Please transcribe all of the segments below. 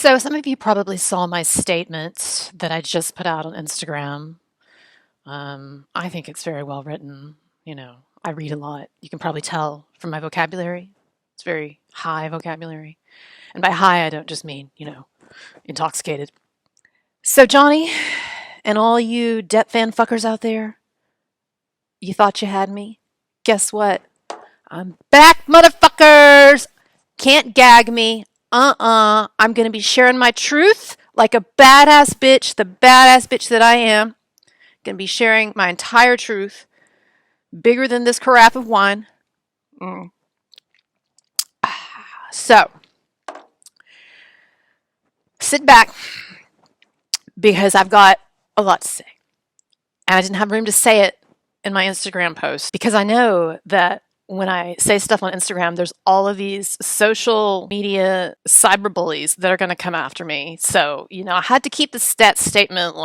So, some of you probably saw my statement that I just put out on Instagram. I think it's very well written. I read a lot. You can probably tell from my vocabulary. It's very high vocabulary. And by high, I don't just mean, intoxicated. So, Johnny, and all you Depp fan fuckers out there, you thought you had me? Guess what? I'm back, motherfuckers! Can't gag me. I'm gonna be sharing my truth like a badass bitch, the badass bitch that I am. Gonna be sharing my entire truth, bigger than this carafe of wine. Mm. So, sit back because I've got a lot to say. And I didn't have room to say it in my Instagram post because I know that when I say stuff on Instagram, there's all of these social media cyberbullies that are going to come after me. So, I had to keep the statement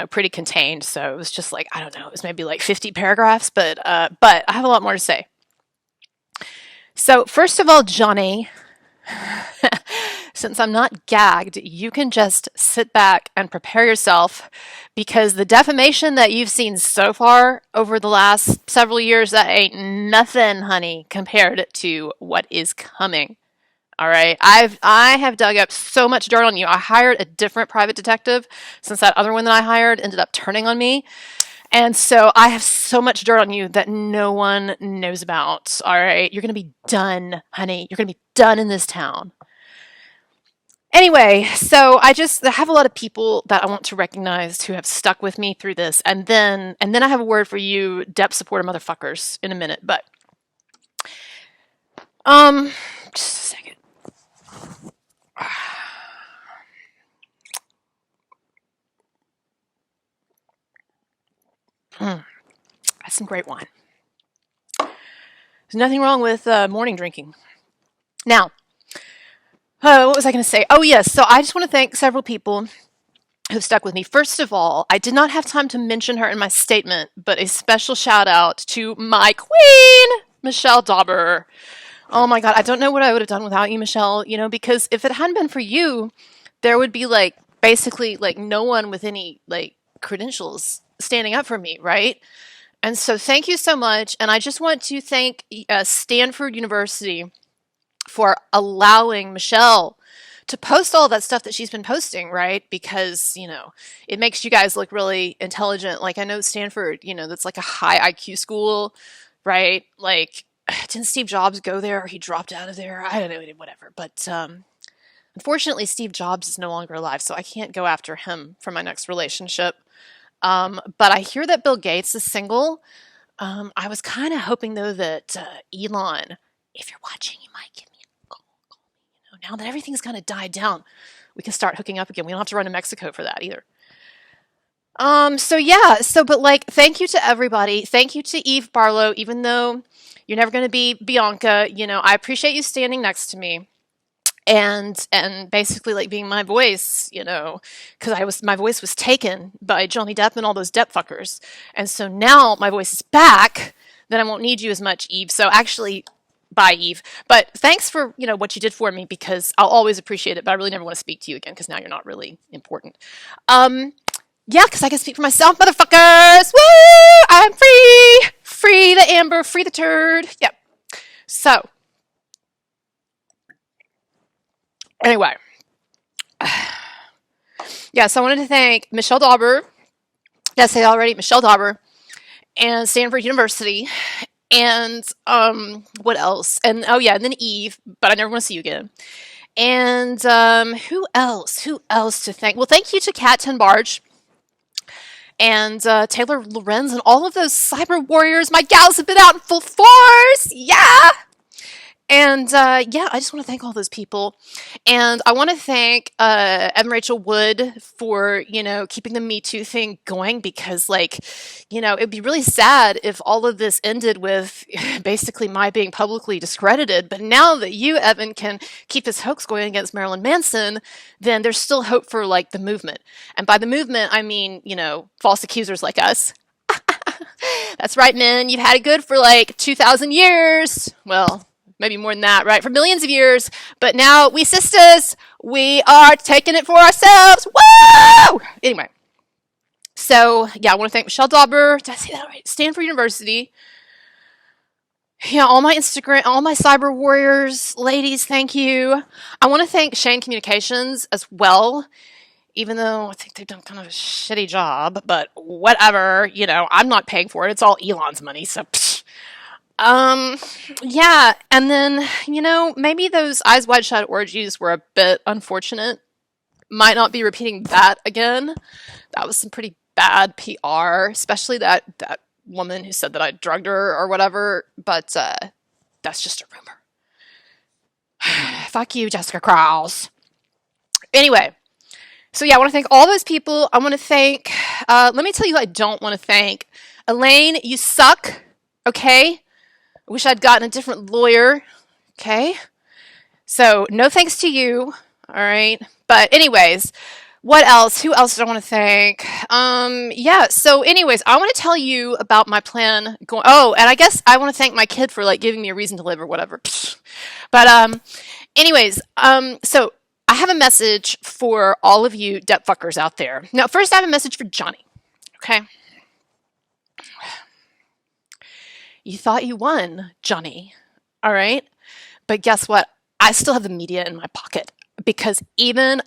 pretty contained. So it was just like, I don't know, it was maybe like 50 paragraphs, but I have a lot more to say. So first of all, Johnny, since I'm not gagged, you can just sit back and prepare yourself because the defamation that you've seen so far over the last several years, that ain't nothing, honey, compared to what is coming. All right. I have dug up so much dirt on you. I hired a different private detective since that other one that I hired ended up turning on me. And so I have so much dirt on you that no one knows about. All right. You're going to be done, honey. You're going to be done in this town. Anyway, so I have a lot of people that I want to recognize who have stuck with me through this. And then I have a word for you, Depp supporter motherfuckers, in a minute. But just a second. That's some great wine. There's nothing wrong with morning drinking. Now, what was I going to say? Oh, yes. So I just want to thank several people who've stuck with me. First of all, I did not have time to mention her in my statement, but a special shout out to my queen, Michelle Dauber. Oh my God, I don't know what I would have done without you, Michelle, because if it hadn't been for you, there would be basically no one with any credentials standing up for me, right? And so thank you so much. And I just want to thank Stanford University for allowing Michelle to post all that stuff that she's been posting, right? Because, it makes you guys look really intelligent. Like I know Stanford, that's like a high IQ school, right? Didn't Steve Jobs go there or he dropped out of there? I don't know, whatever. But unfortunately, Steve Jobs is no longer alive, so I can't go after him for my next relationship. But I hear that Bill Gates is single. I was kind of hoping, though, that Elon, if you're watching, you might give me a call. Now that everything's kind of died down, we can start hooking up again. We don't have to run to Mexico for that either. But thank you to everybody. Thank you to Eve Barlow, even though you're never going to be Bianca. I appreciate you standing next to me and basically being my voice, because my voice was taken by Johnny Depp and all those Depp fuckers. And so now my voice is back, then I won't need you as much, Eve. So actually, bye, Eve. But thanks for, what you did for me, because I'll always appreciate it, but I really never want to speak to you again because now you're not really important. Yeah, because I can speak for myself, motherfuckers! Woo! I'm free! Free the amber, free the turd. Yep. So, anyway. Yeah, so I wanted to thank Michelle Dauber. Did I say already? Michelle Dauber. And Stanford University. And, what else? And, and then Eve, but I never want to see you again. And, who else? Who else to thank? Well, thank you to Kat Tenbarge. And Taylor Lorenz and all of those cyber warriors. My gals have been out in full force. Yeah. And I just want to thank all those people. And I want to thank Evan Rachel Wood for, keeping the Me Too thing going, because it'd be really sad if all of this ended with basically my being publicly discredited. But now that you, Evan, can keep this hoax going against Marilyn Manson, then there's still hope for the movement. And by the movement, I mean, false accusers like us. That's right, men. You've had it good for 2,000 years. Well, maybe more than that, right? For millions of years. But now we sisters, we are taking it for ourselves. Woo! Anyway. So, yeah, I want to thank Michelle Dauber. Did I say that right? Stanford University. Yeah, all my Instagram, all my cyber warriors, ladies, thank you. I want to thank Shane Communications as well, even though I think they've done kind of a shitty job, but whatever, I'm not paying for it. It's all Elon's money, so psh. Yeah, and then, maybe those Eyes Wide Shut orgies were a bit unfortunate. Might not be repeating that again. That was some pretty bad PR, especially that woman who said that I drugged her or whatever, but that's just a rumor. Fuck you, Jessica Krause. Anyway, so yeah, I want to thank all those people. I want to thank, let me tell you who I don't want to thank. Elaine, you suck, okay? I wish I'd gotten a different lawyer, okay? So, no thanks to you, all right? But anyways, what else? Who else do I want to thank? Yeah, so anyways, I want to tell you about my plan going... Oh, and I guess I want to thank my kid for, giving me a reason to live or whatever. But, anyways, so I have a message for all of you Depp fuckers out there. Now, first I have a message for Johnny, okay? You thought you won, Johnny, all right? But guess what? I still have the media in my pocket because even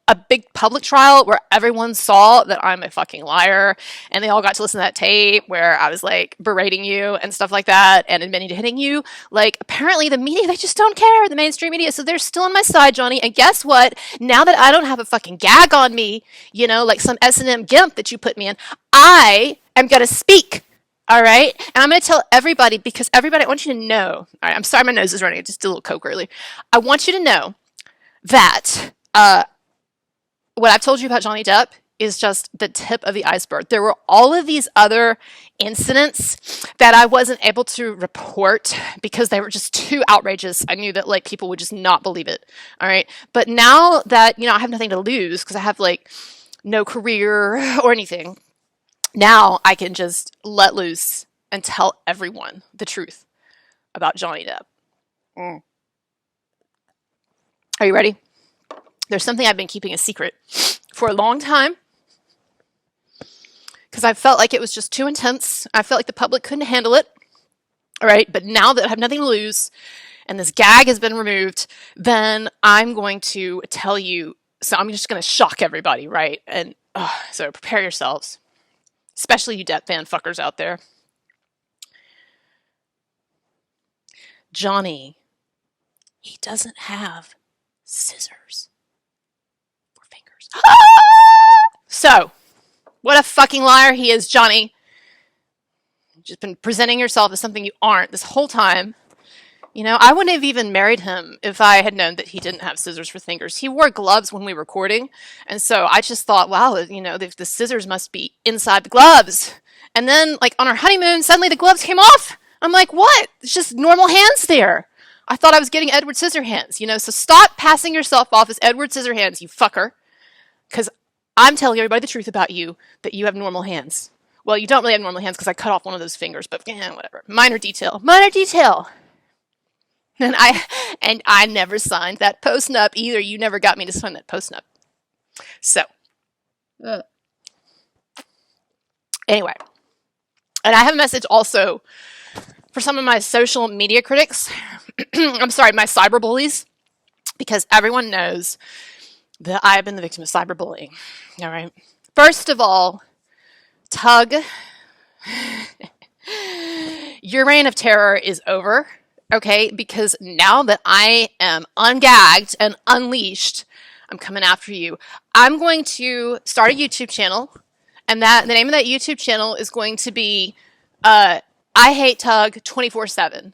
a big public trial where everyone saw that I'm a fucking liar and they all got to listen to that tape where I was berating you and stuff like that and admitting to hitting you. Apparently the media, they just don't care, the mainstream media. So they're still on my side, Johnny. And guess what? Now that I don't have a fucking gag on me, like some S&M gimp that you put me in, I am going to speak. All right? And I'm going to tell everybody because everybody, I want you to know. All right, I'm sorry my nose is running. I just did a little coke earlier. I want you to know that what I've told you about Johnny Depp is just the tip of the iceberg. There were all of these other incidents that I wasn't able to report because they were just too outrageous. I knew that people would just not believe it. All right? But now that, I have nothing to lose because I have no career or anything. Now I can just let loose and tell everyone the truth about Johnny Depp. Are you ready? There's something I've been keeping a secret for a long time because I felt like it was just too intense. I felt like the public couldn't handle it. All right, but now that I have nothing to lose and this gag has been removed, then I'm going to tell you. So I'm just going to shock everybody, right? And so prepare yourselves. Especially you Depp fan fuckers out there. Johnny, he doesn't have scissors for fingers. So, what a fucking liar he is, Johnny. You've just been presenting yourself as something you aren't this whole time. I wouldn't have even married him if I had known that he didn't have scissors for fingers. He wore gloves when we were recording, and so I just thought, wow, the scissors must be inside the gloves. And then, on our honeymoon, suddenly the gloves came off. I'm like, what? It's just normal hands there. I thought I was getting Edward Scissorhands, so stop passing yourself off as Edward Scissorhands, you fucker. Because I'm telling everybody the truth about you, that you have normal hands. Well, you don't really have normal hands because I cut off one of those fingers, but whatever. Minor detail. Minor detail. And I never signed that post-nup either. You never got me to sign that post-nup. So, anyway. And I have a message also for some of my social media critics. I'm sorry, my cyberbullies. Because everyone knows that I've been the victim of cyberbullying. All right. First of all, Tug, your reign of terror is over. Okay, because now that I am ungagged and unleashed, I'm coming after you. I'm going to start a YouTube channel, and the name of that YouTube channel is going to be I Hate Tug 24/7.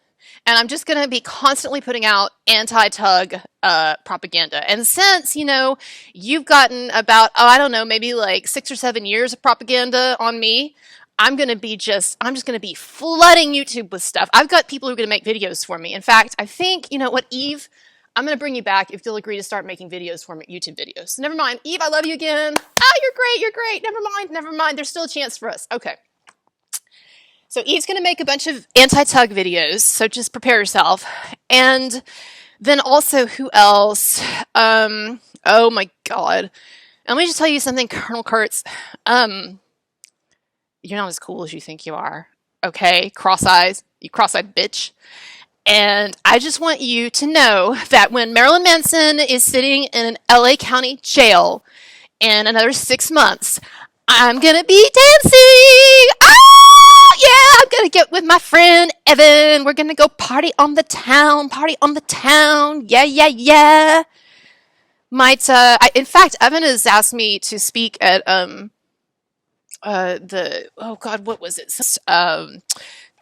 And I'm just going to be constantly putting out anti-Tug propaganda. And since, you've gotten about, maybe 6 or 7 years of propaganda on me, I'm just going to be flooding YouTube with stuff. I've got people who are going to make videos for me. In fact, I think, Eve, I'm going to bring you back if you'll agree to start making videos for me, YouTube videos. Never mind. Eve, I love you again. Oh, you're great. Never mind. There's still a chance for us. Okay. So Eve's going to make a bunch of anti-tug videos, so just prepare yourself. And then also, who else? Oh my God. Let me just tell you something, Colonel Kurtz. You're not as cool as you think you are. Okay? Cross eyes. You cross-eyed bitch. And I just want you to know that when Marilyn Manson is sitting in an LA County jail in another 6 months, I'm gonna be dancing. Ah, yeah, I'm gonna get with my friend Evan. We're gonna go party on the town. Party on the town. Yeah, yeah, yeah. In fact, Evan has asked me to speak at the oh God, what was it?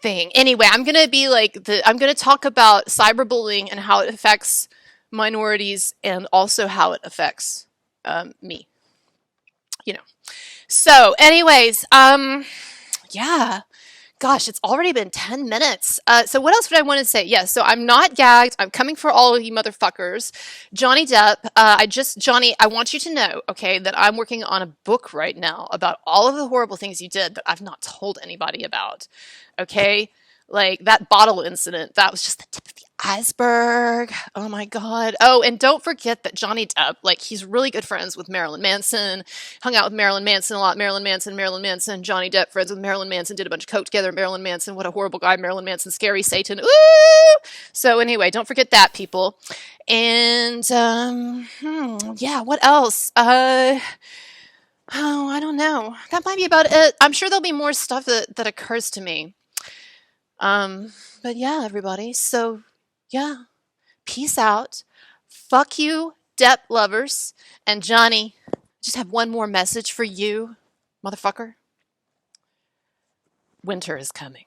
Thing. Anyway, I'm gonna talk about cyberbullying and how it affects minorities and also how it affects me. You know. So, anyways, yeah. Gosh, it's already been 10 minutes. So what else would I want to say? Yeah, so I'm not gagged. I'm coming for all of you motherfuckers. Johnny Depp, Johnny, I want you to know, okay, that I'm working on a book right now about all of the horrible things you did that I've not told anybody about. Okay? Like that bottle incident, that was just the tip of the iceberg. Oh my God. Oh, and don't forget that Johnny Depp, like, he's really good friends with Marilyn Manson, hung out with Marilyn Manson a lot. Marilyn Manson, Johnny Depp, friends with Marilyn Manson, did a bunch of coke together. Marilyn Manson, what a horrible guy. Marilyn Manson, scary Satan. Ooh! So anyway, don't forget that, people. And, yeah, what else? Oh, I don't know. That might be about it. I'm sure there'll be more stuff that occurs to me. But yeah, everybody. So, yeah. Peace out. Fuck you, Depp lovers. And Johnny, just have one more message for you, motherfucker. Winter is coming.